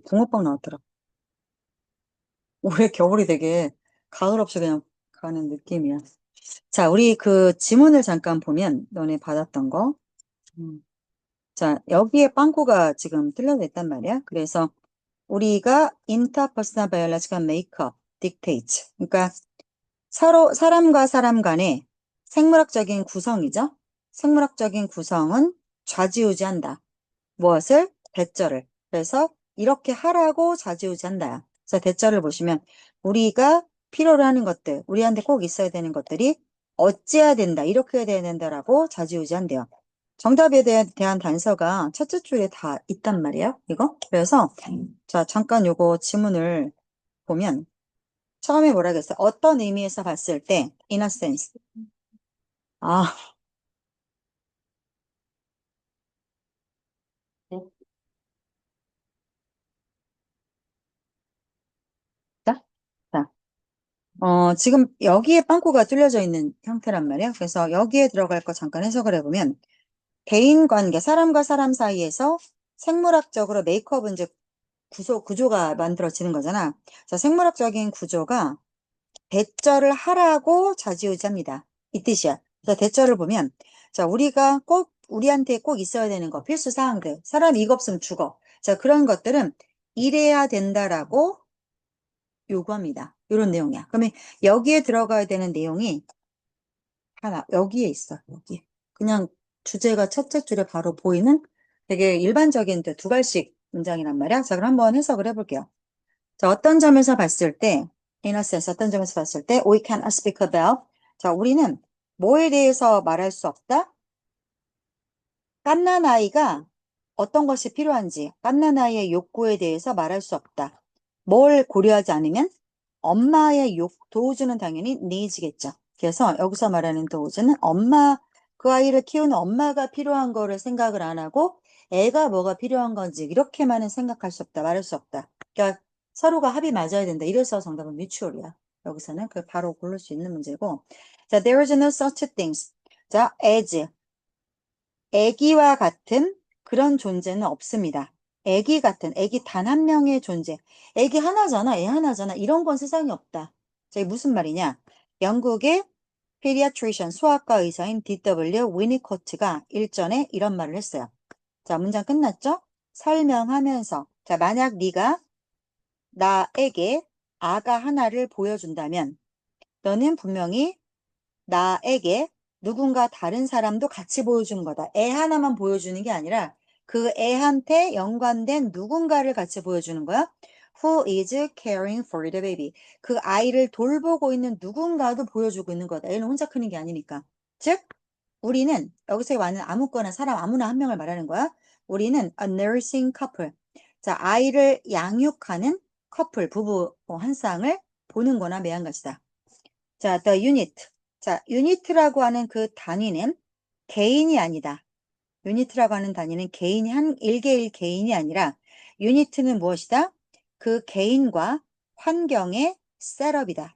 붕어빵 나왔더라. 올해 겨울이 되게 가을 없이 그냥 가는 느낌이야. 자, 우리 그 지문을 잠깐 보면 너네 받았던 거. 음. 자, 여기에 빵꾸가 지금 뚫려져 있단 말이야. 그래서 우리가 interpersonal biological makeup dictates. 그러니까 서로 사람과 사람 간의 생물학적인 구성이죠. 생물학적인 구성은 좌지우지한다. 무엇을? 대절을. 그래서 이렇게 하라고 좌지우지한다. 그래서 대절을 보시면 우리가 필요로 하는 것들, 우리한테 꼭 있어야 되는 것들이 어찌해야 된다, 이렇게 해야 된다라고 좌지우지한대요. 정답에 대한 단서가 첫째 줄에 다 있단 말이에요. 이거. 그래서 자, 잠깐 요거 지문을 보면 처음에 뭐라 그랬어요? 어떤 의미에서 봤을 때 in a sense. 아, 자, 자. 지금 여기에 빵꾸가 뚫려져 있는 형태란 말이에요. 그래서 여기에 들어갈 거 잠깐 해석을 해보면 대인 관계, 사람과 사람 사이에서 생물학적으로 메이크업은 이제 구조가 만들어지는 거잖아. 자, 생물학적인 구조가 대절을 하라고 좌지우지합니다. 이 뜻이야. 그래서 대절을 보면, 자, 우리가 꼭, 우리한테 꼭 있어야 되는 거, 필수 사항들. 사람이 이거 없으면 죽어. 자, 그런 것들은 이래야 된다라고 요구합니다. 이런 내용이야. 그러면 여기에 들어가야 되는 내용이 하나, 여기에 있어. 여기. 그냥 주제가 첫째 줄에 바로 보이는 되게 일반적인 두 갈씩 문장이란 말이야. 자, 그럼 한번 해석을 해볼게요. 자, 어떤 점에서 봤을 때, in a sense, 어떤 점에서 봤을 때, we can speak about. 자, 우리는 뭐에 대해서 말할 수 없다? 갓난 아이가 어떤 것이 필요한지, 갓난 아이의 욕구에 대해서 말할 수 없다. 뭘 고려하지 않으면 엄마의 도우즈는 당연히 needs겠죠. 그래서 여기서 말하는 도우즈는 그 아이를 키우는 엄마가 필요한 거를 생각을 안 하고 애가 뭐가 필요한 건지 이렇게만은 생각할 수 없다, 말할 수 없다. 그러니까 서로가 합이 맞아야 된다. 이래서 정답은 뮤추얼이야. 여기서는 그 바로 고를 수 있는 문제고. 자, there is no such things. 자, as. 애기와 같은 그런 존재는 없습니다. 애기 같은, 애기 단 한 명의 존재. 애기 하나잖아, 애 하나잖아. 이런 건 세상에 없다. 자, 이게 무슨 말이냐? 영국의 pediatrician, 소아과 의사인 D.W. 위니코트가 일전에 이런 말을 했어요. 자, 문장 끝났죠? 설명하면서. 자, 만약 네가 나에게 아가 하나를 보여준다면 너는 분명히 나에게 누군가 다른 사람도 같이 보여주는 거다. 애 하나만 보여주는 게 아니라 그 애한테 연관된 누군가를 같이 보여주는 거야. Who is caring for the baby? 그 아이를 돌보고 있는 누군가도 보여주고 있는 거다. 얘는 혼자 크는 게 아니니까. 즉, 우리는 여기서 많은 아무거나 사람 아무나 한 명을 말하는 거야. 우리는 a nursing couple. 자, 아이를 양육하는 커플, 부부 한 쌍을 보는 거나 매한가지다. 자, the unit. 자, 유니트라고 하는 그 단위는 개인이 아니다. 유니트라고 하는 단위는 개인이 일개일 개인이 아니라 유니트는 무엇이다? 그 개인과 환경의 셋업이다.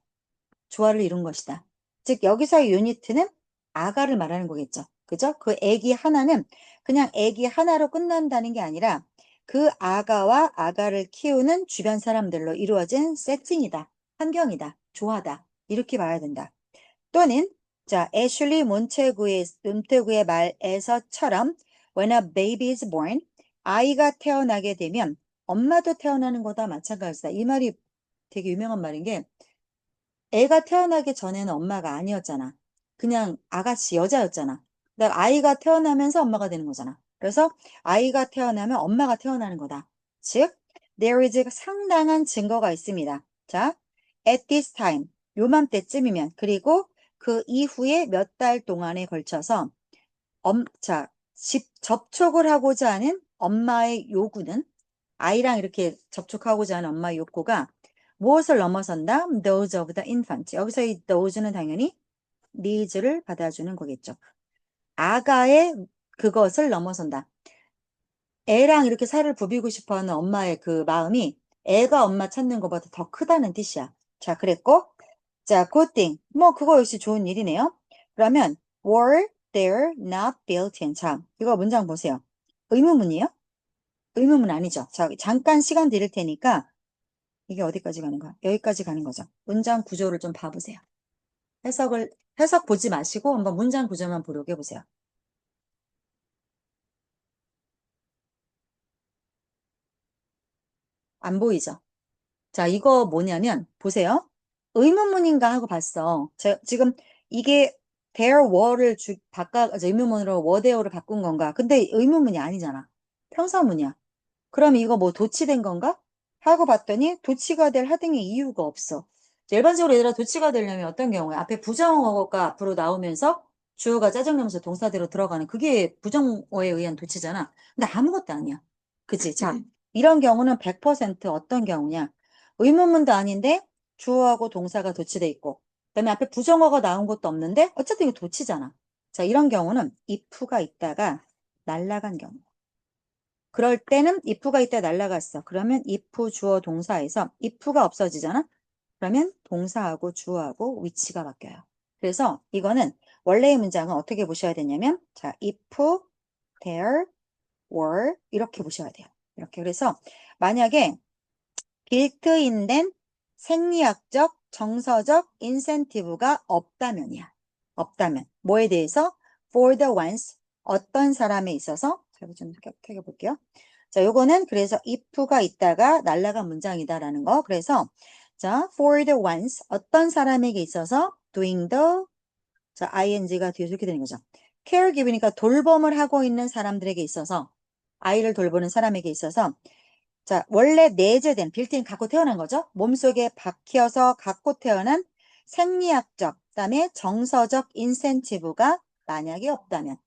조화를 이룬 것이다. 즉 여기서의 유니트는 아가를 말하는 거겠죠. 그죠? 그 애기 하나는 그냥 애기 하나로 끝난다는 게 아니라 그 아가와 아가를 키우는 주변 사람들로 이루어진 세팅이다. 환경이다. 조화다. 이렇게 봐야 된다. 또는 자, 애슐리 몬테구의 말에서처럼 when a baby is born, 아이가 태어나게 되면 엄마도 태어나는 거다 마찬가지다. 이 말이 되게 유명한 말인 게 애가 태어나기 전에는 엄마가 아니었잖아. 그냥 아가씨 여자였잖아. 그러니까 아이가 태어나면서 엄마가 되는 거잖아. 그래서 아이가 태어나면 엄마가 태어나는 거다. 즉, there is 상당한 증거가 있습니다. 자, at this time, 요맘때쯤이면, 그리고 그 이후에 몇 달 동안에 걸쳐서, 자, 접촉을 하고자 하는 엄마의 요구는, 아이랑 이렇게 접촉하고자 하는 엄마의 욕구가 무엇을 넘어선다? Those of the infant. 여기서 이 those는 당연히 needs를 받아주는 거겠죠. 아가의 그것을 넘어선다. 애랑 이렇게 살을 부비고 싶어하는 엄마의 그 마음이 애가 엄마 찾는 것보다 더 크다는 뜻이야. 자, 그랬고, 자, good thing. 뭐 그거 역시 좋은 일이네요. 그러면 were there not built in. 자, 이거 문장 보세요. 의문문이에요. 의문문 아니죠. 자, 잠깐 시간 드릴 테니까 이게 어디까지 가는 거야? 여기까지 가는 거죠. 문장 구조를 좀 봐보세요. 해석 보지 마시고 한번 문장 구조만 보려고 해보세요. 안 보이죠? 자, 이거 뭐냐면, 보세요. 의문문인가 하고 봤어. 지금 이게 there were를 의문문으로 were there를 바꾼 건가? 근데 의문문이 아니잖아. 평서문이야. 그럼 이거 뭐 도치된 건가? 하고 봤더니 도치가 될 하등의 이유가 없어. 일반적으로 얘들아 도치가 되려면 어떤 경우에 앞에 부정어가 앞으로 나오면서 주어가 짜증내면서 동사대로 들어가는 그게 부정어에 의한 도치잖아. 근데 아무것도 아니야. 그치? 자, 이런 경우는 100% 어떤 경우냐? 의문문도 아닌데 주어하고 동사가 도치돼 있고 그다음에 앞에 부정어가 나온 것도 없는데 어쨌든 이거 도치잖아. 자, 이런 경우는 if가 있다가 날라간 경우. 그럴 때는 if가 있다 날라갔어. 그러면 if 주어 동사에서 if가 없어지잖아. 그러면 동사하고 주어하고 위치가 바뀌어요. 그래서 이거는 원래의 문장은 어떻게 보셔야 되냐면 자, if there were 이렇게 보셔야 돼요. 이렇게. 그래서 만약에 빌트인된 생리학적, 정서적 인센티브가 없다면이야. 없다면. 뭐에 대해서? For the ones, 어떤 사람에 있어서? 자, 좀 켜게 볼게요. 자, 요거는 그래서 if가 있다가 날라간 문장이다라는 거. 그래서 자, for the ones, 어떤 사람에게 있어서 doing the 자, ing가 뒤에 이렇게 되는 거죠. caregiving이니까 돌봄을 하고 있는 사람들에게 있어서 아이를 돌보는 사람에게 있어서 자, 원래 내재된 빌트인 갖고 태어난 거죠. 몸속에 박혀서 갖고 태어난 생리학적, 그다음에 정서적 인센티브가 만약에 없다면.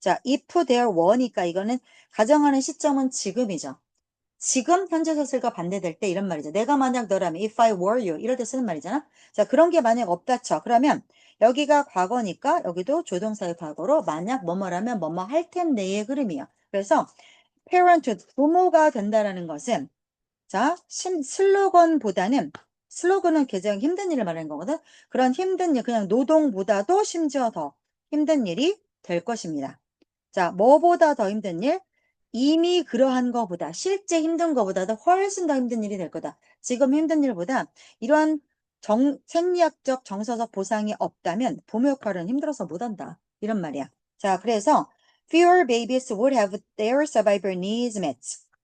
자, if there were니까 이거는 가정하는 시점은 지금이죠. 지금 현재 사실과 반대될 때 이런 말이죠. 내가 만약 너라면 if I were you 이럴 때 쓰는 말이잖아. 자, 그런 게 만약 없다 쳐. 그러면 여기가 과거니까 여기도 조동사의 과거로 만약 뭐뭐라면 뭐뭐 할 텐데의 흐름이에요. 그래서 parenthood, 부모가 된다라는 것은 자, 슬로건은 가장 힘든 일을 말하는 거거든. 그런 힘든 일, 그냥 노동보다도 심지어 더 힘든 일이 될 것입니다. 자, 뭐보다 더 힘든 일? 이미 그러한 거보다, 실제 힘든 거보다도 훨씬 더 힘든 일이 될 거다. 지금 힘든 일보다 이러한 생리학적, 정서적 보상이 없다면 부모 역할은 힘들어서 못한다. 이런 말이야. 자, 그래서 fewer babies would have their survivor needs met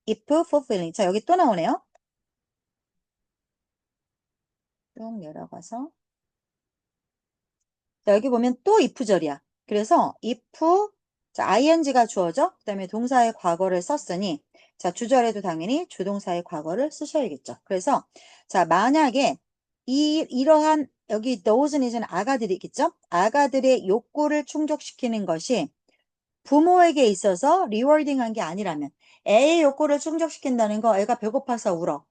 if fulfilling. 자, 여기 또 나오네요. 쭉 내려가서. 자, 여기 보면 또 if절이야. 그래서 if, 자, ing가 주어져. 그 다음에 동사의 과거를 썼으니, 자, 주절에도 당연히 주동사의 과거를 쓰셔야겠죠. 그래서, 자, 만약에 이러한, 여기 those는 이제는 아가들이 있겠죠? 아가들의 욕구를 충족시키는 것이 부모에게 있어서 리워딩한 게 아니라면, 애의 욕구를 충족시킨다는 거, 애가 배고파서 울어.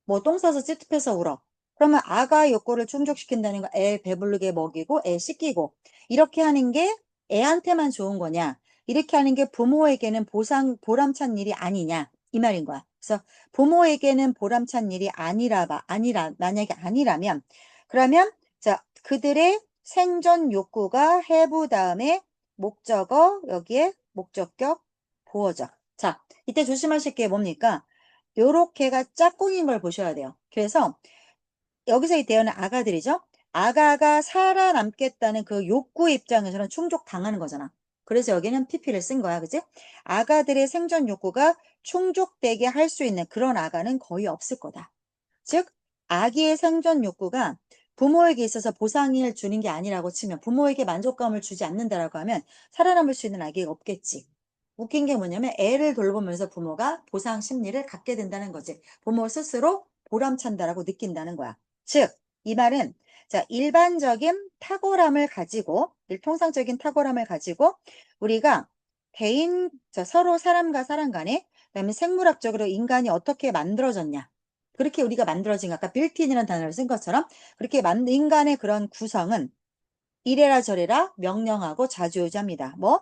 뭐 똥 싸서 찝찝해서 울어. 그러면 아가의 욕구를 충족시킨다는 거, 애 배부르게 먹이고, 애 씻기고, 이렇게 하는 게 애한테만 좋은 거냐? 이렇게 하는 게 부모에게는 보람찬 일이 아니냐? 이 말인 거야. 그래서 부모에게는 보람찬 일이 만약에 아니라면, 그러면, 자, 그들의 생존 욕구가 have 다음에 목적어, 여기에 목적격, 보어적. 자, 이때 조심하실 게 뭡니까? 요렇게가 짝꿍인 걸 보셔야 돼요. 그래서 여기서 이 대어는 아가들이죠. 아가가 살아남겠다는 그 욕구 입장에서는 충족당하는 거잖아. 그래서 여기는 PP를 쓴 거야. 그지? 아가들의 생존 욕구가 충족되게 할 수 있는 그런 아가는 거의 없을 거다. 즉, 아기의 생존 욕구가 부모에게 있어서 보상을 주는 게 아니라고 치면 부모에게 만족감을 주지 않는다라고 하면 살아남을 수 있는 아기가 없겠지. 웃긴 게 뭐냐면 애를 돌보면서 부모가 보상 심리를 갖게 된다는 거지. 부모 스스로 보람찬다라고 느낀다는 거야. 즉, 이 말은 자, 일반적인 탁월함을 가지고, 통상적인 탁월함을 가지고 우리가 서로 사람과 사람 간에 그다음에 생물학적으로 인간이 어떻게 만들어졌냐. 그렇게 우리가 만들어진 아까 빌트인이라는 단어를 쓴 것처럼 그렇게 인간의 그런 구성은 이래라 저래라 명령하고 좌지우지합니다. 뭐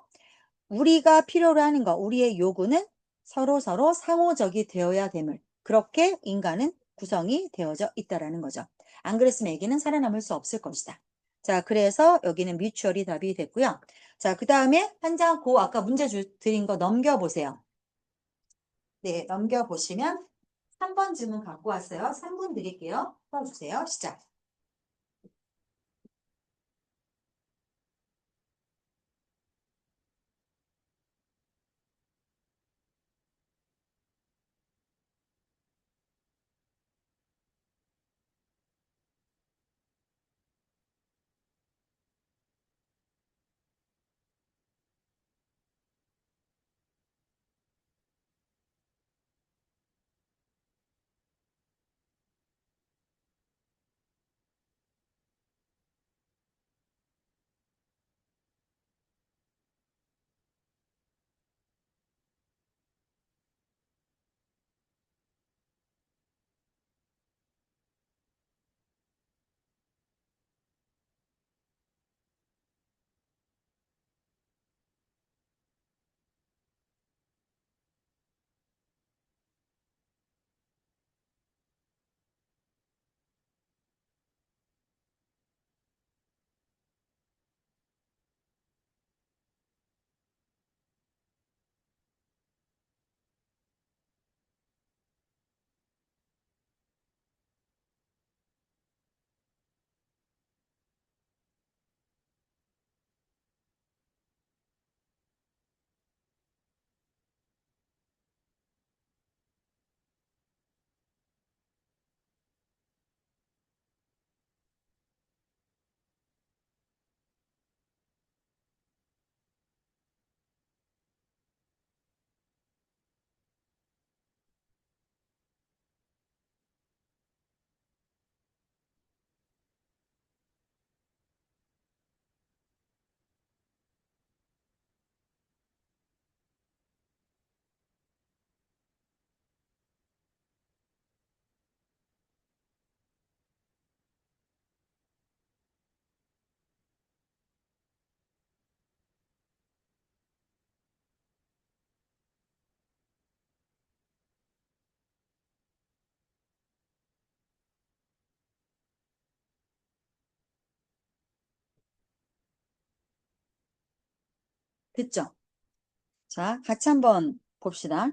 우리가 필요로 하는 거, 우리의 요구는 서로 상호적이 되어야 됨을. 그렇게 인간은 구성이 되어져 있다라는 거죠. 안 그랬으면 애기는 살아남을 수 없을 것이다. 자, 그래서 여기는 뮤추얼이 답이 됐고요. 자, 그 다음에 한 장 아까 문제 드린 거 넘겨보세요. 네, 넘겨보시면 3번 질문 갖고 왔어요. 3분 드릴게요. 풀어주세요. 시작. 됐죠? 자, 같이 한번 봅시다.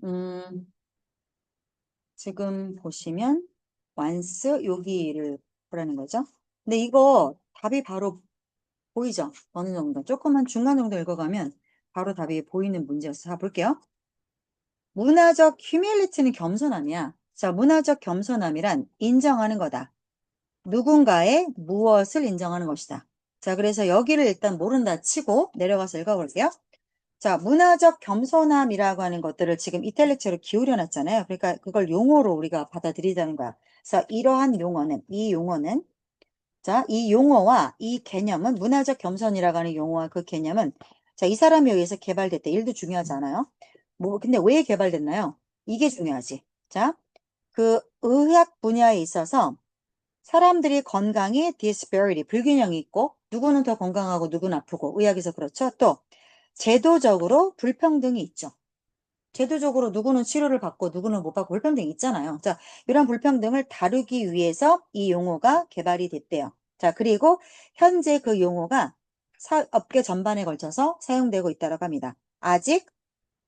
음, 지금 보시면 once 여기를 보라는 거죠. 근데 이거 답이 바로 보이죠? 어느 정도. 조금만 중간 정도 읽어가면 바로 답이 보이는 문제였어요. 자, 볼게요. 문화적 휴밀리티는 겸손함이야. 자, 문화적 겸손함이란 인정하는 거다. 누군가의 무엇을 인정하는 것이다. 자, 그래서 여기를 일단 모른다 치고 내려가서 읽어볼게요. 자, 문화적 겸손함이라고 하는 것들을 지금 이탈리아어로 기울여 놨잖아요. 그러니까 그걸 용어로 우리가 받아들이자는 거야. 그래서 이러한 용어는, 이 용어는, 자, 이 용어와 이 개념은 문화적 겸손이라고 하는 용어와 그 개념은 자, 이 사람에 의해서 개발됐대. 일도 중요하지 않아요? 뭐, 근데 왜 개발됐나요? 이게 중요하지. 자, 그 의학 분야에 있어서 사람들이 건강에 disparity, 불균형이 있고 누구는 더 건강하고 누구는 아프고 의학에서 그렇죠. 또 제도적으로 불평등이 있죠. 제도적으로 누구는 치료를 받고 누구는 못 받고 불평등이 있잖아요. 자, 이런 불평등을 다루기 위해서 이 용어가 개발이 됐대요. 자, 그리고 현재 그 용어가 업계 전반에 걸쳐서 사용되고 있다고 합니다. 아직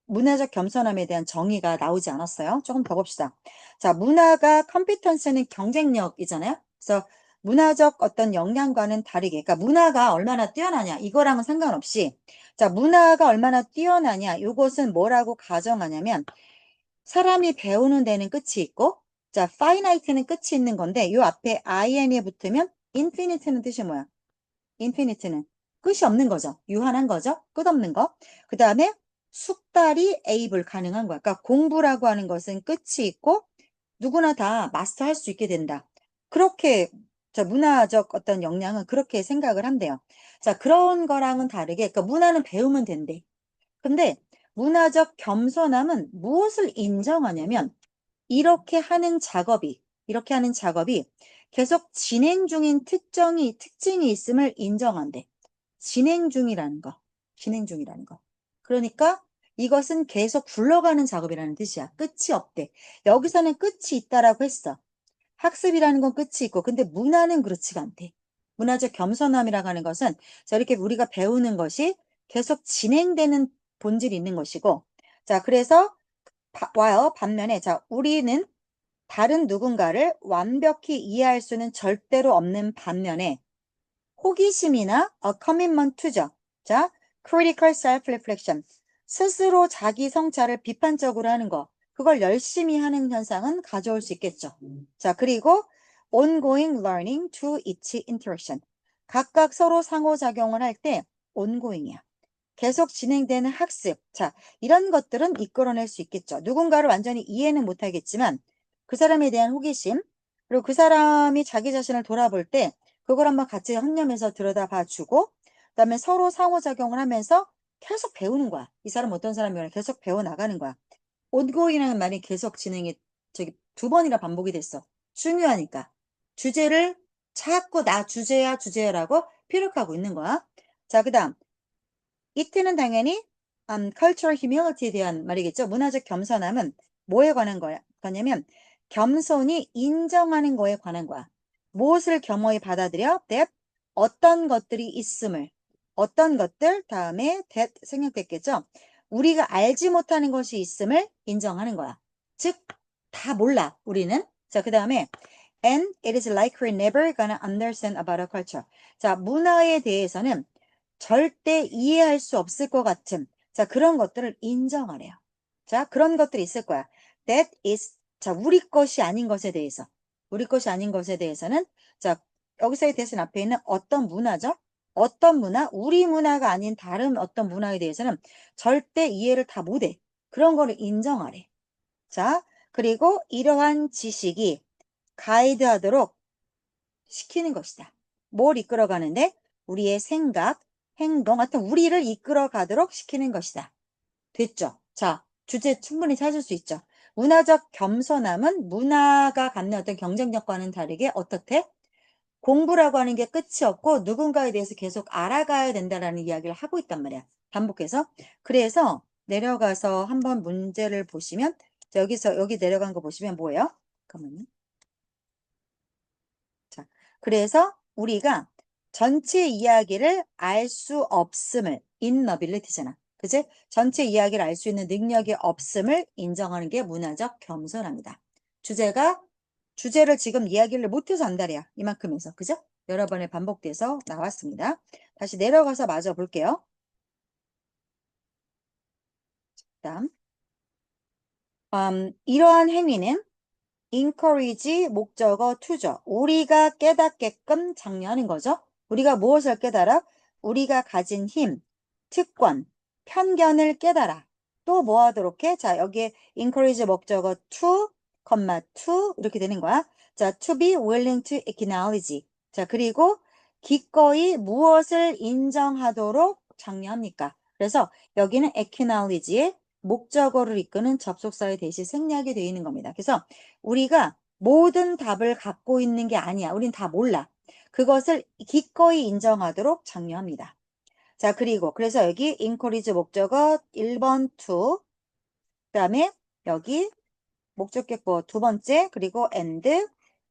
문화적 겸손함에 대한 정의가 나오지 않았어요. 조금 더 봅시다. 자, 문화가 컴피턴스는 경쟁력이잖아요. 그래서 문화적 어떤 역량과는 다르게, 그러니까 문화가 얼마나 뛰어나냐, 이거랑은 상관없이, 자, 문화가 얼마나 뛰어나냐, 이것은 뭐라고 가정하냐면, 사람이 배우는 데는 끝이 있고, 자, finite는 끝이 있는 건데, 요 앞에 in이 붙으면 infinite는 뜻이 뭐야? 인피니트는 끝이 없는 거죠. 유한한 거죠. 끝없는 거. 그 다음에 숙달이 able 가능한 거야. 그러니까 공부라고 하는 것은 끝이 있고 누구나 다 마스터할 수 있게 된다. 그렇게 저 문화적 어떤 역량은 그렇게 생각을 한대요. 자, 그런 거랑은 다르게 그러니까 문화는 배우면 된대. 근데 문화적 겸손함은 무엇을 인정하냐면 이렇게 하는 작업이 계속 진행 중인 특징이 있음을 인정한대. 진행 중이라는 거. 진행 중이라는 거. 그러니까 이것은 계속 굴러가는 작업이라는 뜻이야. 끝이 없대. 여기서는 끝이 있다라고 했어. 학습이라는 건 끝이 있고, 근데 문화는 그렇지가 않대. 문화적 겸손함이라고 하는 것은 저렇게 우리가 배우는 것이 계속 진행되는 본질이 있는 것이고, 자, 그래서 while 반면에 자, 우리는 다른 누군가를 완벽히 이해할 수는 절대로 없는 반면에 호기심이나 a commitment to죠. 자, critical self-reflection. 스스로 자기 성찰을 비판적으로 하는 거. 그걸 열심히 하는 현상은 가져올 수 있겠죠. 자, 그리고 ongoing learning to each interaction. 각각 서로 상호작용을 할 때 ongoing이야. 계속 진행되는 학습. 자, 이런 것들은 이끌어낼 수 있겠죠. 누군가를 완전히 이해는 못하겠지만 그 사람에 대한 호기심, 그리고 그 사람이 자기 자신을 돌아볼 때 그걸 한번 같이 한념해서 들여다봐 주고, 그다음에 서로 상호작용을 하면서 계속 배우는 거야. 이 사람 어떤 사람이면 계속 배워 나가는 거야. ongoing이라는 말이 계속 진행이 저기 두 번이나 반복이 됐어. 중요하니까. 주제를 자꾸 나 주제야 주제야라고 피력하고 있는 거야. 자, 그다음 이트는 당연히 cultural humility에 대한 말이겠죠. 문화적 겸손함은 뭐에 관한 거냐면 겸손이 인정하는 거에 관한 거야. 무엇을 겸허히 받아들여? that 어떤 것들이 있음을 어떤 것들 다음에 that 생략됐겠죠. 우리가 알지 못하는 것이 있음을 인정하는 거야. 즉 다 몰라 우리는. 자, 그 다음에 and it is likely never gonna understand about a culture. 자, 문화에 대해서는 절대 이해할 수 없을 것 같은 자 그런 것들을 인정하래요. 자 그런 것들이 있을 거야. That is 자 우리 것이 아닌 것에 대해서 우리 것이 아닌 것에 대해서는 자 여기서의 대신 앞에 있는 어떤 문화죠? 어떤 문화? 우리 문화가 아닌 다른 어떤 문화에 대해서는 절대 이해를 다 못해. 그런 거를 인정하래. 자 그리고 이러한 지식이 가이드하도록 시키는 것이다. 뭘 이끌어가는데? 우리의 생각, 행동, 하여튼 우리를 이끌어가도록 시키는 것이다. 됐죠? 자, 주제 충분히 찾을 수 있죠. 문화적 겸손함은 문화가 갖는 어떤 경쟁력과는 다르게 어떻게? 공부라고 하는 게 끝이 없고 누군가에 대해서 계속 알아가야 된다라는 이야기를 하고 있단 말이야. 반복해서. 그래서 내려가서 한번 문제를 보시면 여기서 여기 내려간 거 보시면 뭐예요? 잠깐만요. 자, 그래서 우리가 전체 이야기를 알 수 없음을 inability잖아. 그지? 전체 이야기를 알 수 있는 능력이 없음을 인정하는 게 문화적 겸손합니다. 주제를 지금 이야기를 못해서 안달이야. 이만큼에서. 그죠? 여러 번에 반복돼서 나왔습니다. 다시 내려가서 마저 볼게요. 다음. 이러한 행위는 encourage 목적어 to죠. 우리가 깨닫게끔 장려하는 거죠. 우리가 무엇을 깨달아? 우리가 가진 힘, 특권, 편견을 깨달아. 또 뭐 하도록 해? 자, 여기에 encourage 목적어 to, to 이렇게 되는 거야. 자, to be willing to acknowledge. 자, 그리고 기꺼이 무엇을 인정하도록 장려합니까? 그래서 여기는 acknowledge의 목적어를 이끄는 접속사의 대시 생략이 되어 있는 겁니다. 그래서 우리가 모든 답을 갖고 있는 게 아니야. 우린 다 몰라. 그것을 기꺼이 인정하도록 장려합니다. 자, 그리고 그래서 여기 encourage 목적어 1번 to 그다음에 여기 목적격보어 두 번째 그리고 and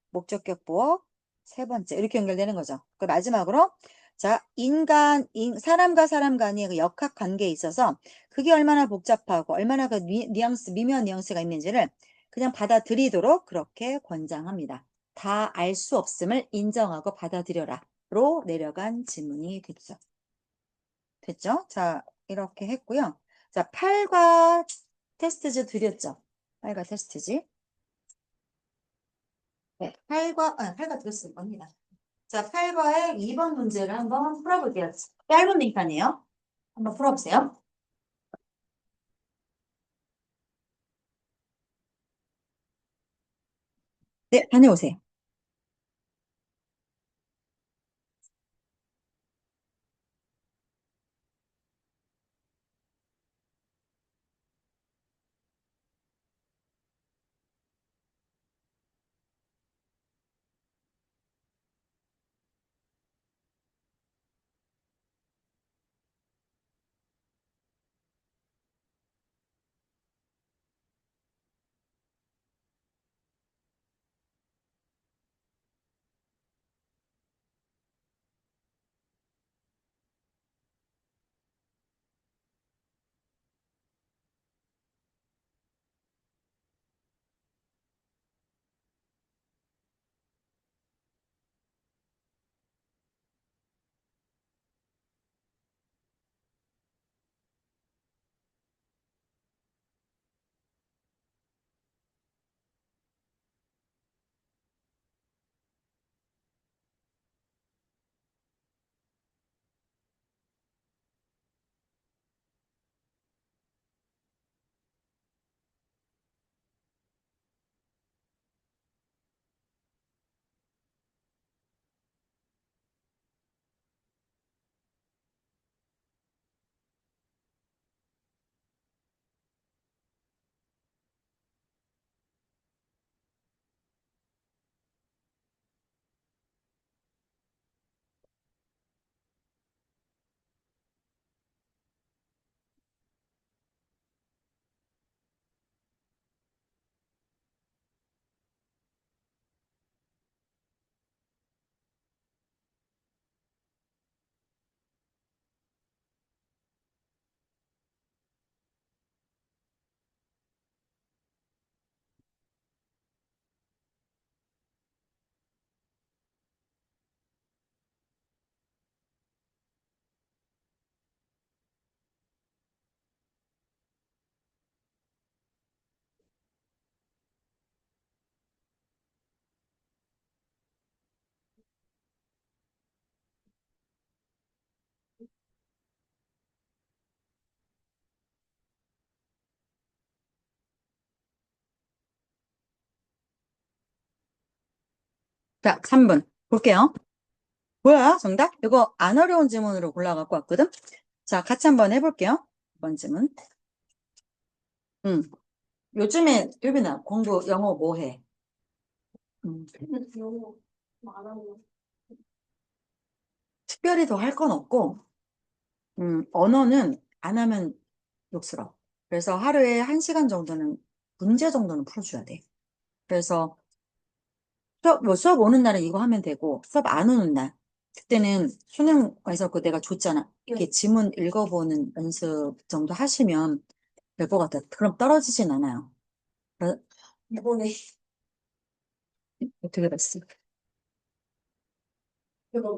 목적격보어 세 번째 이렇게 연결되는 거죠. 그 마지막으로 자 사람과 사람 간의 그 역학 관계에 있어서 그게 얼마나 복잡하고 얼마나 그 미묘한 뉘앙스가 있는지를 그냥 받아들이도록 그렇게 권장합니다. 다 알 수 없음을 인정하고 받아들여라로 내려간 지문이 됐죠. 됐죠? 자 이렇게 했고요. 자 8과 테스트지 드렸죠. 8과 테스트지. 네, 8과 드렸을 겁니다. 자, 8과의 2번 문제를 한번 풀어볼게요. 짧으니까요. 한번 풀어보세요. 네, 다녀오세요. 자, 3분. 볼게요. 뭐야, 정답? 이거 안 어려운 질문으로 골라갖고 왔거든? 자, 같이 한번 해볼게요. 이번 질문. 음. 요즘에, 유빈아, 공부, 영어 뭐 해? 음. 영어 안 하고 특별히 더 할 건 없고, 언어는 안 하면 욕스러워. 그래서 하루에 1시간 정도는, 문제 정도는 풀어줘야 돼. 그래서 수업 오는 날은 이거 하면 되고, 수업 안 오는 날. 그때는 수능에서 그 내가 줬잖아. 이렇게 지문 읽어보는 연습 정도 하시면 될 것 같아. 그럼 떨어지진 않아요. 이번에 어떻게 됐어? 제가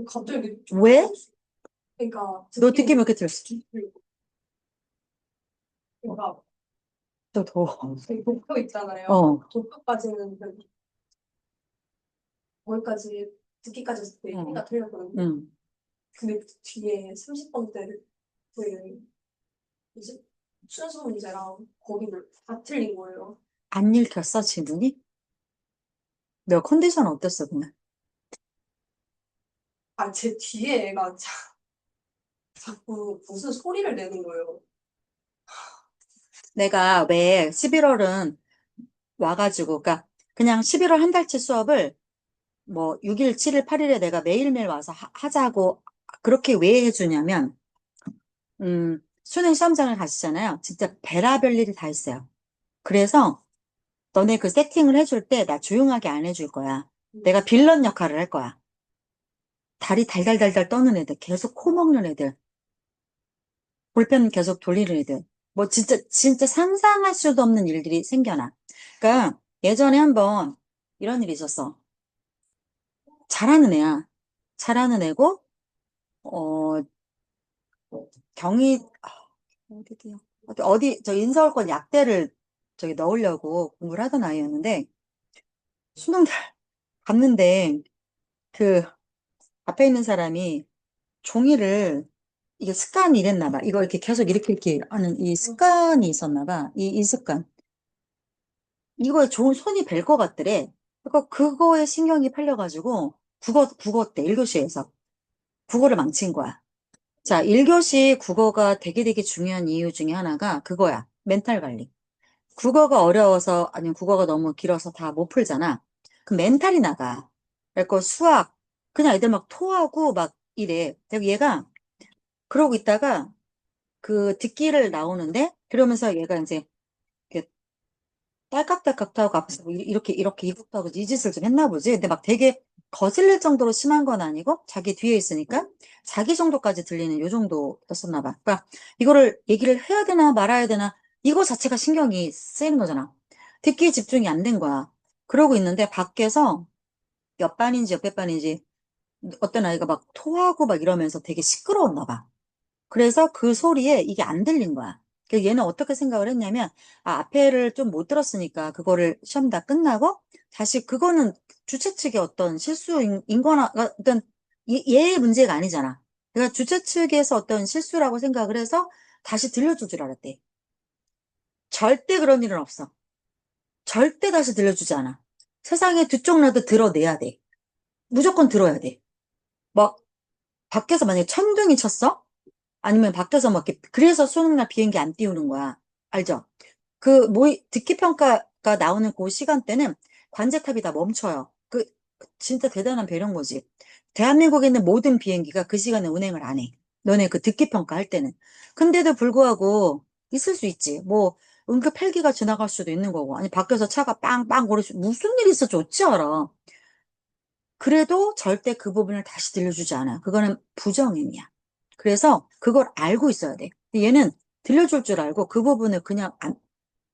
갑자기 왜? 그러니까 너 듣기 몇 개 들었어? 그러니까 또 더워. 저희 목표 있잖아요. 어, 목표까지는 거기까지 듣기까지 했을 때 응, 1가 틀렸거든요. 응. 근데 그 뒤에 30번대 그 이제 순수 문제랑 거기를 다 틀린 거예요. 안 읽혔어, 지문이? 너 컨디션 어땠어, 그날? 아, 제 뒤에 애가 자꾸 무슨 소리를 내는 거예요. 내가 왜 11월은 와가지고, 그니까 그냥 11월 한 달치 수업을 뭐 6일, 7일, 8일에 내가 매일매일 와서 하자고 그렇게 왜 해주냐면, 수능 시험장을 가시잖아요. 진짜 별의별 일이 다 있어요. 그래서 너네 그 세팅을 해줄 때 나 조용하게 안 해줄 거야. 내가 빌런 역할을 할 거야. 다리 달달달달 떠는 애들, 계속 코 먹는 애들, 볼펜 계속 돌리는 애들. 뭐 진짜 상상할 수도 없는 일들이 생겨나. 그러니까 예전에 한번 이런 일이 있었어. 잘하는 애야. 잘하는 애고, 어, 경희, 어디야? 저 인서울권 약대를 저기 넣으려고 공부를 하던 아이였는데, 수능 날 갔는데, 그 앞에 있는 사람이 종이를, 이게 습관이 이랬나 봐. 이거 이렇게 계속 이렇게 하는 이 습관이 있었나 봐. 이 습관. 이거에 좋은 손이 벨 것 같더래. 그러니까 그거에 신경이 팔려가지고, 국어 때 1교시에서 국어를 망친 거야. 자, 1교시 국어가 되게 중요한 이유 중에 하나가 그거야. 멘탈 관리. 국어가 어려워서, 아니면 국어가 너무 길어서 다 못 풀잖아. 그 멘탈이 나가. 그래서 수학, 그냥 애들 막 토하고 막 이래. 그리고 얘가 그러고 있다가 그 듣기를 나오는데, 그러면서 얘가 이제 이렇게 딸깍딸깍 하고 앞에서 뭐 이렇게 이국도 하고 이 짓을 좀 했나 보지. 근데 막 되게 거슬릴 정도로 심한 건 아니고 자기 뒤에 있으니까 자기 정도까지 들리는 요 정도였었나 봐. 그러니까 이거를 얘기를 해야 되나 말아야 되나 이거 자체가 신경이 쓰이는 거잖아. 듣기에 집중이 안 된 거야. 그러고 있는데 밖에서 옆 반인지 옆에 반인지 어떤 아이가 막 토하고 막 이러면서 되게 시끄러웠나 봐. 그래서 그 소리에 이게 안 들린 거야. 그래서 얘는 어떻게 생각을 했냐면, 아, 앞에를 좀 못 들었으니까 그거를 시험 다 끝나고 다시 그거는 주최 측의 어떤 실수인 거나, 그러니까 어떤 얘의 문제가 아니잖아. 그러니까 주최 측에서 어떤 실수라고 생각을 해서 다시 들려줄 줄 알았대. 절대 그런 일은 없어. 절대 다시 들려주지 않아. 세상에 뒤쪽라도 들어내야 돼. 무조건 들어야 돼. 막 밖에서 만약에 천둥이 쳤어? 아니면 밖에서 막 이렇게, 그래서 수능날 비행기 안 띄우는 거야. 알죠? 듣기 평가가 나오는 그 시간대는 관제탑이 다 멈춰요. 진짜 대단한 배려인 거지. 대한민국에 있는 모든 비행기가 그 시간에 운행을 안 해. 너네 그 듣기 평가 할 때는. 근데도 불구하고 있을 수 있지. 뭐, 응급 헬기가 지나갈 수도 있는 거고. 아니, 밖에서 차가 빵빵 거릴 무슨 일이 있어 좋지 알아. 그래도 절대 그 부분을 다시 들려주지 않아. 그거는 부정행위야. 그래서 그걸 알고 있어야 돼. 근데 얘는 들려줄 줄 알고 그 부분을 그냥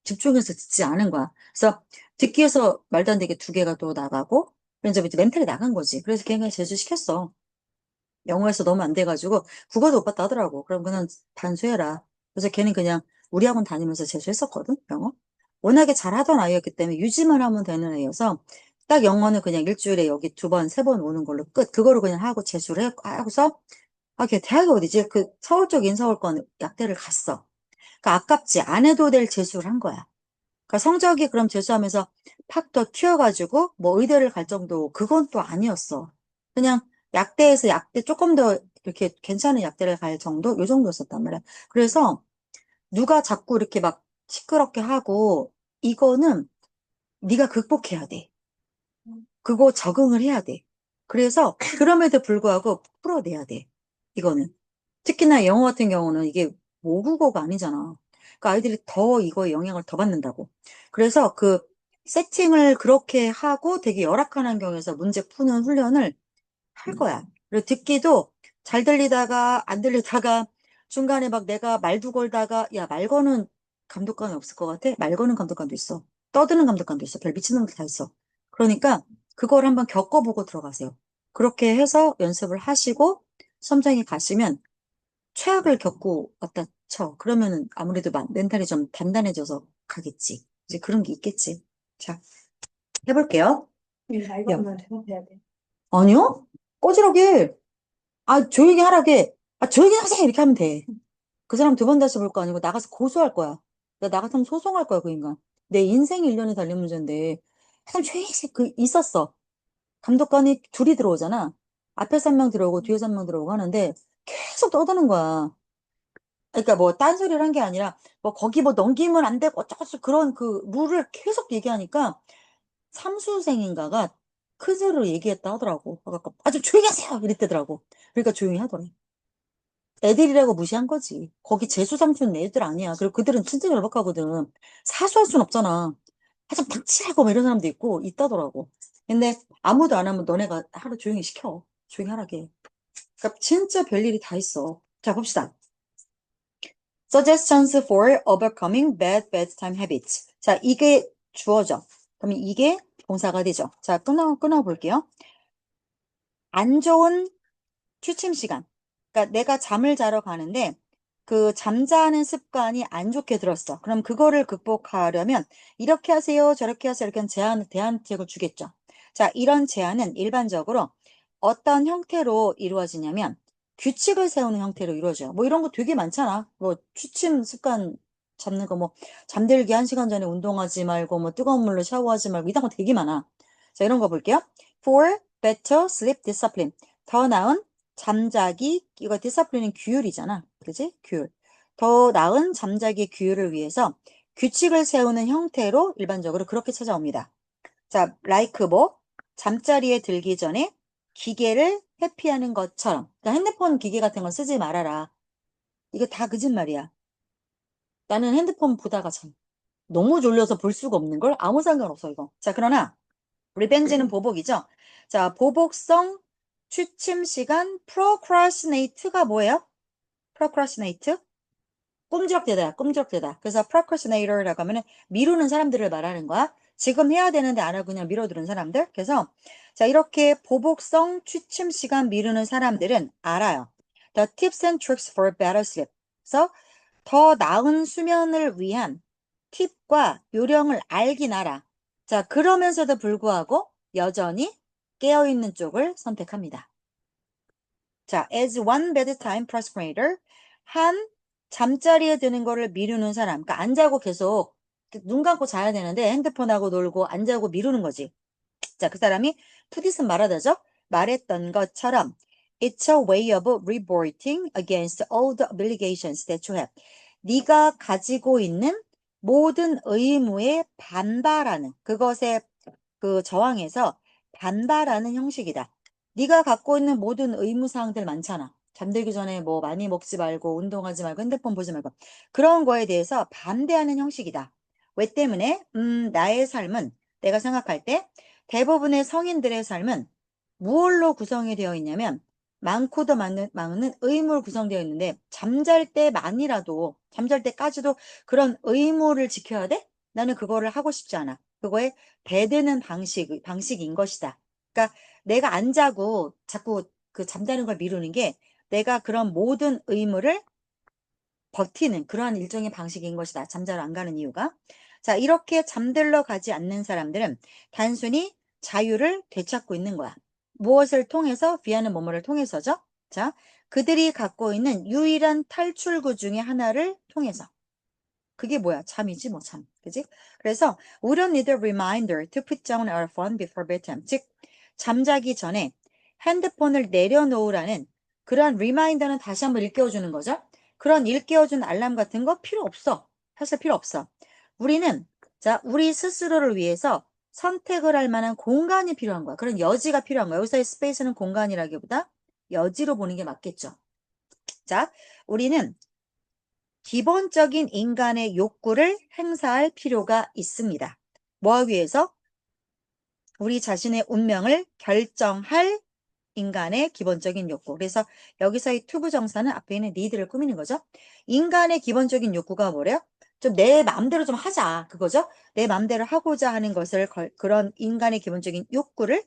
집중해서 듣지 않은 거야. 그래서 듣기에서 말도 안 되게 2개가 또 나가고, 그래서 이제 멘탈이 나간 거지. 그래서 걔가 제주시켰어. 영어에서 너무 안 돼가지고, 국어도 못 봤다 하더라고. 그럼 그냥 반수해라. 그래서 걔는 그냥 우리 학원 다니면서 제주했었거든, 영어. 워낙에 잘하던 아이였기 때문에 유지만 하면 되는 애여서, 딱 영어는 그냥 일주일에 여기 2번, 3번 오는 걸로 끝. 그거를 그냥 하고 재수를 하고서, 아, 걔 대학이 어디지? 그 서울 쪽 인서울권 약대를 갔어. 그러니까 아깝지. 안 해도 될 재수를 한 거야. 그러니까 성적이 그럼 재수하면서 팍 더 튀어가지고 뭐 의대를 갈 정도 그건 또 아니었어. 그냥 약대에서 약대 조금 더 이렇게 괜찮은 약대를 갈 정도 요 정도였었단 말이야. 그래서 누가 자꾸 이렇게 막 시끄럽게 하고 이거는 네가 극복해야 돼. 그거 적응을 해야 돼. 그래서 그럼에도 불구하고 풀어내야 돼. 이거는. 특히나 영어 같은 경우는 이게 모국어가 아니잖아. 그러니까 아이들이 더 이거에 영향을 더 받는다고. 그래서 그 세팅을 그렇게 하고 되게 열악한 환경에서 문제 푸는 훈련을 할 거야. 그리고 듣기도 잘 들리다가 안 들리다가 중간에 막 내가 말도 걸다가 야, 말 거는 감독관이 없을 것 같아? 말 거는 감독관도 있어. 떠드는 감독관도 있어. 별 미친놈들 다 있어. 그러니까 그걸 한번 겪어보고 들어가세요. 그렇게 해서 연습을 하시고 선장에 가시면 최악을 겪고 왔다 쳐. 그러면은 아무래도 멘탈이 좀 단단해져서 가겠지. 이제 그런 게 있겠지. 자, 해볼게요. 나 이거 야, 하면 대답해야 돼. 아니요? 꼬지러게. 아, 조용히 하라게. 아, 조용히 하세요. 이렇게 하면 돼. 그 사람 두 번 다시 볼 거 아니고 나가서 고소할 거야. 나 같으면 소송할 거야, 그 인간. 내 인생 1년이 달린 문제인데. 참 조용히 있었어. 감독관이 둘이 들어오잖아. 앞에서 한 명 들어오고 뒤에서 한 명 들어오고 하는데 계속 떠드는 거야. 그러니까 뭐 딴소리를 한 게 아니라 뭐 거기 뭐 넘기면 안 되고 어쩌고저쩌고 그런 그 룰을 계속 얘기하니까 삼수생인가가 크즈로 얘기했다 하더라고. 그래갖고 아주 조용히 하세요! 이랬대더라고. 그러니까 조용히 하더래. 애들이라고 무시한 거지. 거기 재수상수는 애들 아니야. 그리고 그들은 진짜 열받하거든. 사수할 순 없잖아. 하좀 닥치라고 뭐 이런 사람도 있고 있다더라고. 근데 아무도 안 하면 너네가 하루 조용히 시켜. 조용히 하라게. 그러니까 진짜 별일이 다 있어. 자, 봅시다. Suggestions for overcoming bad bedtime habits. 자, 이게 주어져. 그러면 이게 동사가 되죠. 자, 끊어볼게요. 안 좋은 취침 시간. 그러니까 내가 잠을 자러 가는데 그 잠자는 습관이 안 좋게 들었어. 그럼 그거를 극복하려면 이렇게 하세요, 저렇게 하세요. 이렇게 대안책을 주겠죠. 자, 이런 제안은 일반적으로 어떤 형태로 이루어지냐면 규칙을 세우는 형태로 이루어져요. 뭐 이런 거 되게 많잖아. 뭐 취침 습관 잡는 거 뭐 잠들기 1시간 전에 운동하지 말고 뭐 뜨거운 물로 샤워하지 말고 이런 거 되게 많아. 자, 이런 거 볼게요. For better sleep discipline. 더 나은 잠자기, 이거 디스플린은 규율이잖아. 그지? 규율. 더 나은 잠자기 규율을 위해서 규칙을 세우는 형태로 일반적으로 그렇게 찾아옵니다. 자, like 뭐? 잠자리에 들기 전에 기계를 회피하는 것처럼. 그러니까 핸드폰 기계 같은 건 쓰지 말아라. 이거 다 거짓말이야. 나는 핸드폰 보다가 참 너무 졸려서 볼 수가 없는 걸 아무 상관없어, 이거. 자, 그러나 리벤지는 보복이죠. 자, 보복성 취침 시간 procrastinate가 뭐예요? procrastinate? 꿈지럭대다, 꿈지럭대다. 그래서 procrastinator라고 하면은 미루는 사람들을 말하는 거야. 지금 해야 되는데 안 하고 그냥 미뤄두는 사람들. 그래서 자, 이렇게 보복성 취침 시간 미루는 사람들은 알아요. The tips and tricks for better sleep. 그래서 더 나은 수면을 위한 팁과 요령을 알긴 알아. 자, 그러면서도 불구하고 여전히 깨어있는 쪽을 선택합니다. 자, as one bedtime procrastinator, 한 잠자리에 드는 거를 미루는 사람. 그러니까 안 자고 계속 눈 감고 자야 되는데 핸드폰하고 놀고 안 자고 미루는 거지. 자, 그 사람이 푸디슨 말하다죠. 말했던 것처럼 It's a way of revolting against all the obligations that you have. 네가 가지고 있는 모든 의무에 반발하는 그것에 그 저항해서 반발하는 형식이다. 네가 갖고 있는 모든 의무사항들 많잖아. 잠들기 전에 뭐 많이 먹지 말고 운동하지 말고 핸드폰 보지 말고 그런 거에 대해서 반대하는 형식이다. 왜 때문에? 나의 삶은 내가 생각할 때 대부분의 성인들의 삶은 무얼로 구성이 되어 있냐면 많고도 많은 의무로 구성되어 있는데 잠잘 때만이라도 잠잘 때까지도 그런 의무를 지켜야 돼? 나는 그거를 하고 싶지 않아. 그거에 배드는 방식인 것이다. 그러니까 내가 안 자고 자꾸 그 잠자는 걸 미루는 게 내가 그런 모든 의무를 버티는 그러한 일종의 방식인 것이다. 잠자러 안 가는 이유가. 자, 이렇게 잠들러 가지 않는 사람들은 단순히 자유를 되찾고 있는 거야. 무엇을 통해서? 비하는 뭐뭐를 통해서죠. 자, 그들이 갖고 있는 유일한 탈출구 중에 하나를 통해서. 그게 뭐야? 잠이지 뭐 잠. 그지? 그래서 we don't need a reminder to put down our phone before bedtime. 즉 잠자기 전에 핸드폰을 내려놓으라는 그러한 리마인더는 다시 한번 일깨워주는 거죠. 그런 일깨워준 알람 같은 거 필요 없어. 사실 필요 없어. 우리는 자 우리 스스로를 위해서 선택을 할 만한 공간이 필요한 거야. 그런 여지가 필요한 거야. 여기서의 스페이스는 공간이라기보다 여지로 보는 게 맞겠죠. 자, 우리는 기본적인 인간의 욕구를 행사할 필요가 있습니다. 뭐 하기 위해서? 우리 자신의 운명을 결정할 인간의 기본적인 욕구. 그래서 여기서 이 투부정사는 앞에 있는 need를 꾸미는 거죠. 인간의 기본적인 욕구가 뭐래요? 좀 내 마음대로 좀 하자. 그거죠. 내 마음대로 하고자 하는 것을 그런 인간의 기본적인 욕구를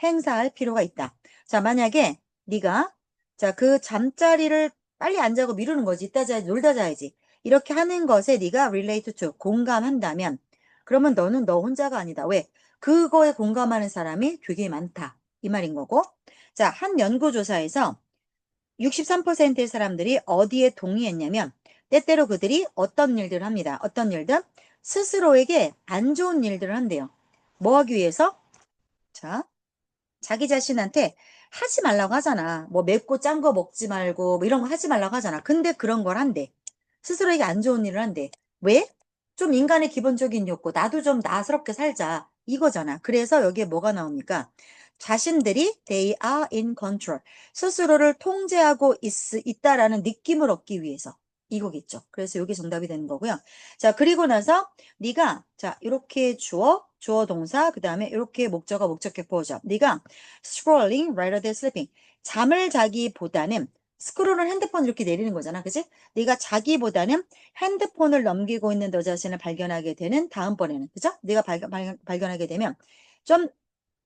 행사할 필요가 있다. 자, 만약에 네가 자, 그 잠자리를 빨리 안 자고 미루는 거지. 이따 자야지, 놀다 자야지. 이렇게 하는 것에 네가 relate to, 공감한다면 그러면 너는 너 혼자가 아니다. 왜? 그거에 공감하는 사람이 되게 많다. 이 말인 거고. 자, 한 연구조사에서 63%의 사람들이 어디에 동의했냐면 때때로 그들이 어떤 일들을 합니다. 어떤 일들? 스스로에게 안 좋은 일들을 한대요. 뭐 하기 위해서? 자, 자기 자신한테 하지 말라고 하잖아. 뭐 맵고 짠 거 먹지 말고 뭐 이런 거 하지 말라고 하잖아. 근데 그런 걸 한대. 스스로에게 안 좋은 일을 한대. 왜? 좀 인간의 기본적인 욕구, 나도 좀 나스럽게 살자. 이거잖아. 그래서 여기에 뭐가 나옵니까? 자신들이 they are in control. 스스로를 통제하고 있다라는 느낌을 얻기 위해서. 이거겠죠. 그래서 이게 정답이 되는 거고요. 자, 그리고 나서 네가 자, 이렇게 주어 동사, 그다음에 이렇게 목적어 목적격 보호죠. 네가 scrolling rather than sleeping. 잠을 자기보다는 스크롤은 핸드폰 이렇게 내리는 거잖아. 그지? 네가 자기보다는 핸드폰을 넘기고 있는 너 자신을 발견하게 되는 다음번에는. 그죠? 네가 발견하게 되면 좀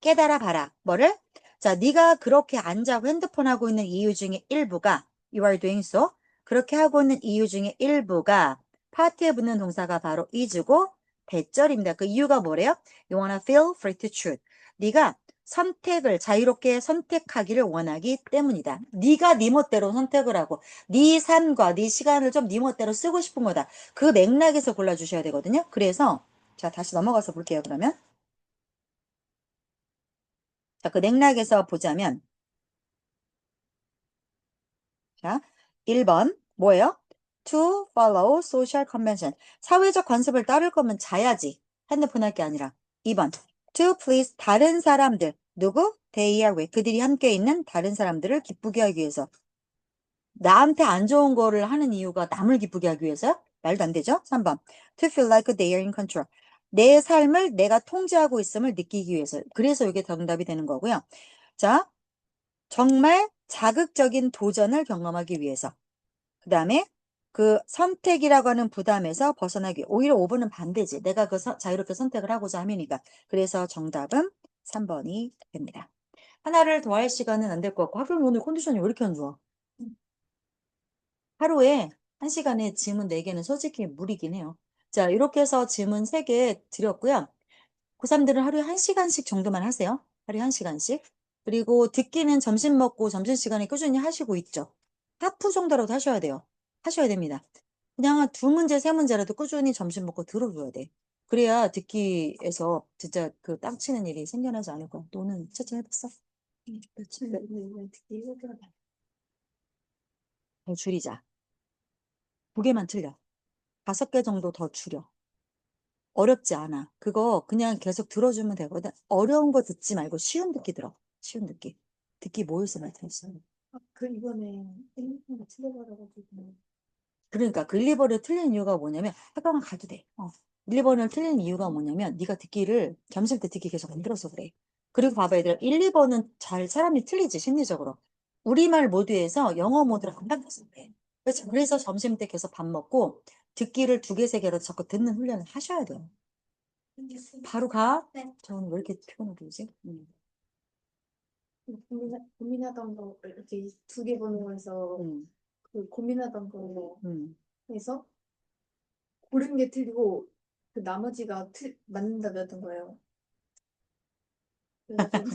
깨달아 봐라. 뭐를? 자, 네가 그렇게 안 자고 핸드폰 하고 있는 이유 중에 일부가 you are doing so. 그렇게 하고 있는 이유 중에 일부가 파트에 붙는 동사가 바로 is고 대절입니다. 그 이유가 뭐래요? You wanna feel free to choose. 네가 선택을 자유롭게 선택하기를 원하기 때문이다. 네가 네 멋대로 선택을 하고 네 삶과 네 시간을 좀 네 멋대로 쓰고 싶은 거다. 그 맥락에서 골라주셔야 되거든요. 그래서 자 다시 넘어가서 볼게요. 그러면 자, 그 맥락에서 보자면 자 1번 뭐예요? To follow social convention. 사회적 관습을 따를 거면 자야지. 핸드폰 할 게 아니라. 2번 To please 다른 사람들. 누구? They are with. 그들이 함께 있는 다른 사람들을 기쁘게 하기 위해서. 나한테 안 좋은 거를 하는 이유가 남을 기쁘게 하기 위해서요? 말도 안 되죠? 3번. To feel like they are in control. 내 삶을 내가 통제하고 있음을 느끼기 위해서. 그래서 이게 정답이 되는 거고요. 자, 정말 자극적인 도전을 경험하기 위해서. 그 다음에 그 선택이라고 하는 부담에서 벗어나기. 오히려 5번은 반대지. 내가 그 자유롭게 선택을 하고자 함이니까. 그래서 정답은 3번이 됩니다. 하나를 더 할 시간은 안 될 것 같고, 하루 오늘 컨디션이 왜 이렇게 안 좋아? 하루에 1시간에 질문 4개는 솔직히 무리긴 해요. 자, 이렇게 해서 질문 3개 드렸고요. 고3들은 하루에 1시간씩 정도만 하세요. 하루에 1시간씩. 그리고 듣기는 점심 먹고 점심시간에 꾸준히 하시고 있죠. 하프 정도라도 하셔야 돼요. 하셔야 됩니다. 그냥 한 2문제, 3문제라도 꾸준히 점심 먹고 들어줘야 돼. 그래야 듣기에서 진짜 그 땅 치는 일이 생겨나지 않을 거야. 너는 채점 해봤어? 며칠 듣기 힘들어. 더 줄이자. 2개만 틀려. 5개 정도 더 줄여. 어렵지 않아. 그거 그냥 계속 들어주면 되거든. 어려운 거 듣지 말고 쉬운 듣기 들어. 쉬운 듣기. 듣기 모의고사 말했어요. 그 이번에 핸드폰을 틀려버려가지고. 그러니까 그 1, 2번을 틀린 이유가 뭐냐면 학교만 가도 돼. 1, 2번을 틀린 이유가 뭐냐면 네가 듣기를 점심 때 듣기 계속 안 들어서 그래. 그리고 봐봐 얘들아 1, 2번은 잘 사람이 틀리지 심리적으로. 우리말 모드에서 영어 모드랑 깜빡해서 그래. 그래서 점심 때 계속 밥 먹고 듣기를 2개, 3개로 자꾸 듣는 훈련을 하셔야 돼요. 바로 가? 네. 저는 왜 이렇게 피곤하게 그러지? 고민하던 거 이렇게 2개 보는 거에서 음, 그 고민하던 거 음. 해서 고른 게 틀리고 그 나머지가 맞는다였던 거예요. 그래가지고